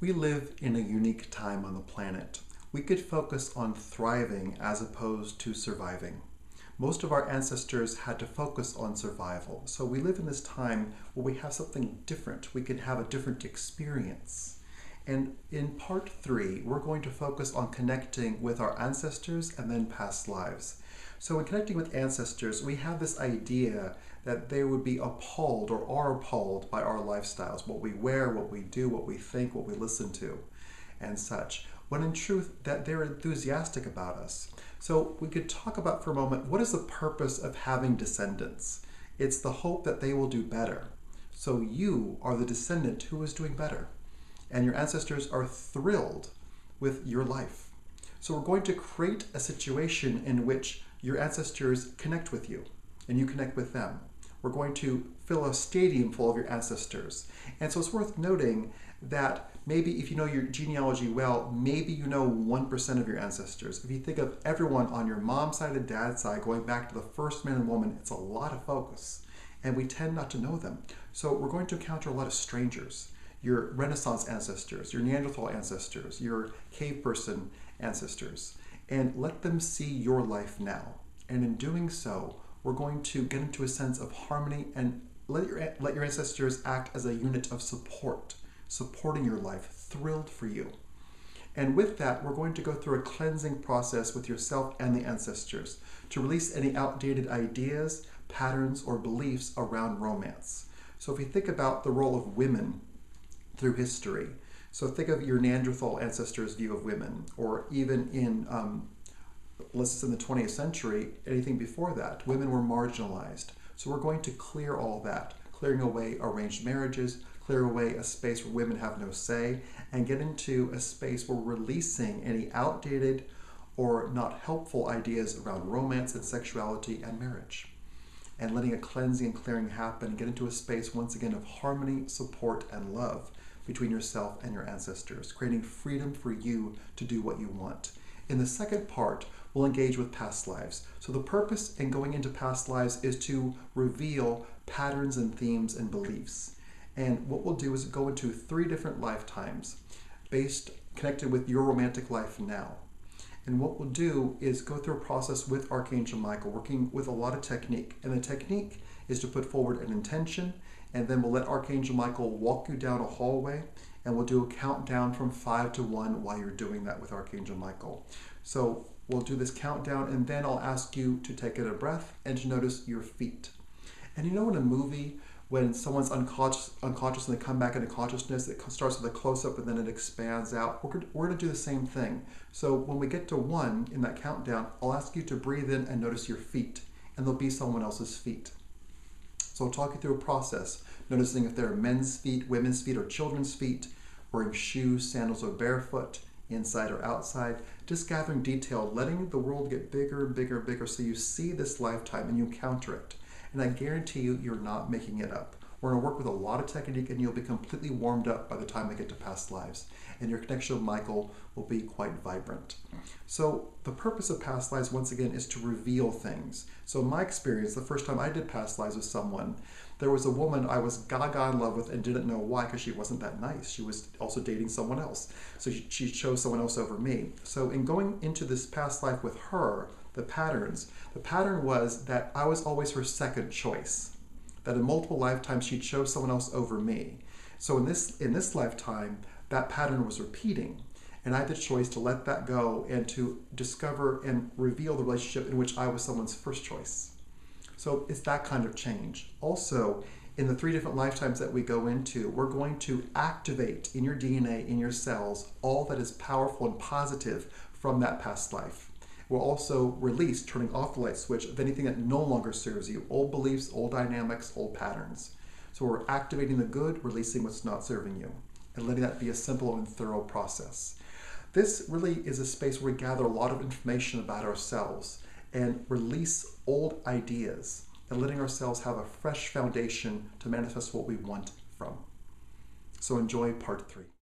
We live in a unique time on the planet. We could focus on thriving as opposed to surviving. Most of our ancestors had to focus on survival. So we live in this time where we have something different. We can have a different experience. And in part 3, we're going to focus on connecting with our ancestors and then past lives. So in connecting with ancestors, we have this idea that they would be appalled or are appalled by our lifestyles, what we wear, what we do, what we think, what we listen to, and such, when in truth that they're enthusiastic about us. So we could talk about for a moment, what is the purpose of having descendants? It's the hope that they will do better. So you are the descendant who is doing better, and your ancestors are thrilled with your life. So we're going to create a situation in which your ancestors connect with you and you connect with them. We're going to fill a stadium full of your ancestors. And so it's worth noting that maybe if you know your genealogy well, maybe you know 1% of your ancestors. If you think of everyone on your mom's side and dad's side, going back to the first man and woman, it's a lot of focus. And we tend not to know them. So we're going to encounter a lot of strangers. Your Renaissance ancestors, your Neanderthal ancestors, your cave person ancestors, and let them see your life now. And in doing so, we're going to get into a sense of harmony and let your ancestors act as a unit of support, supporting your life, thrilled for you. And with that, we're going to go through a cleansing process with yourself and the ancestors to release any outdated ideas, patterns, or beliefs around romance. So if you think about the role of women through history, so think of your Neanderthal ancestors' view of women, or even in let's say in the 20th century, anything before that, women were marginalized. So we're going to clear all that, clearing away arranged marriages, clear away a space where women have no say, and get into a space where we're releasing any outdated or not helpful ideas around romance and sexuality and marriage. And letting a cleansing and clearing happen and get into a space once again of harmony, support, and love between yourself and your ancestors, creating freedom for you to do what you want. In the second part, we'll engage with past lives. So the purpose in going into past lives is to reveal patterns and themes and beliefs. And what we'll do is go into 3 different lifetimes connected with your romantic life now. And what we'll do is go through a process with Archangel Michael, working with a lot of technique. And the technique is to put forward an intention, and then we'll let Archangel Michael walk you down a hallway, and we'll do a countdown from 5 to 1 while you're doing that with Archangel Michael. So we'll do this countdown, and then I'll ask you to take a deep and to notice your feet. And you know in a movie, when someone's unconscious and they come back into consciousness, it starts with a close-up and then it expands out. We're going to do the same thing. So when we get to 1 in that countdown, I'll ask you to breathe in and notice your feet, and there'll be someone else's feet. So I'll talk you through a process, noticing if there are men's feet, women's feet, or children's feet, wearing shoes, sandals, or barefoot, inside or outside, just gathering detail, letting the world get bigger, bigger, bigger, so you see this lifetime and you encounter it. And I guarantee you, you're not making it up. We're going to work with a lot of technique, and you'll be completely warmed up by the time we get to past lives. And your connection with Michael will be quite vibrant. So the purpose of past lives, once again, is to reveal things. So in my experience, the first time I did past lives with someone, there was a woman I was gaga in love with and didn't know why, because she wasn't that nice. She was also dating someone else. So she chose someone else over me. So in going into this past life with her, the pattern was that I was always her second choice. That in multiple lifetimes she chose someone else over me. So in this lifetime, that pattern was repeating. And I had the choice to let that go and to discover and reveal the relationship in which I was someone's first choice. So it's that kind of change. Also, in the 3 different lifetimes that we go into, we're going to activate in your DNA, in your cells, all that is powerful and positive from that past life. We'll also release, turning off the light switch of anything that no longer serves you, old beliefs, old dynamics, old patterns. So we're activating the good, releasing what's not serving you, and letting that be a simple and thorough process. This really is a space where we gather a lot of information about ourselves and release old ideas, and letting ourselves have a fresh foundation to manifest what we want from. So enjoy part 3.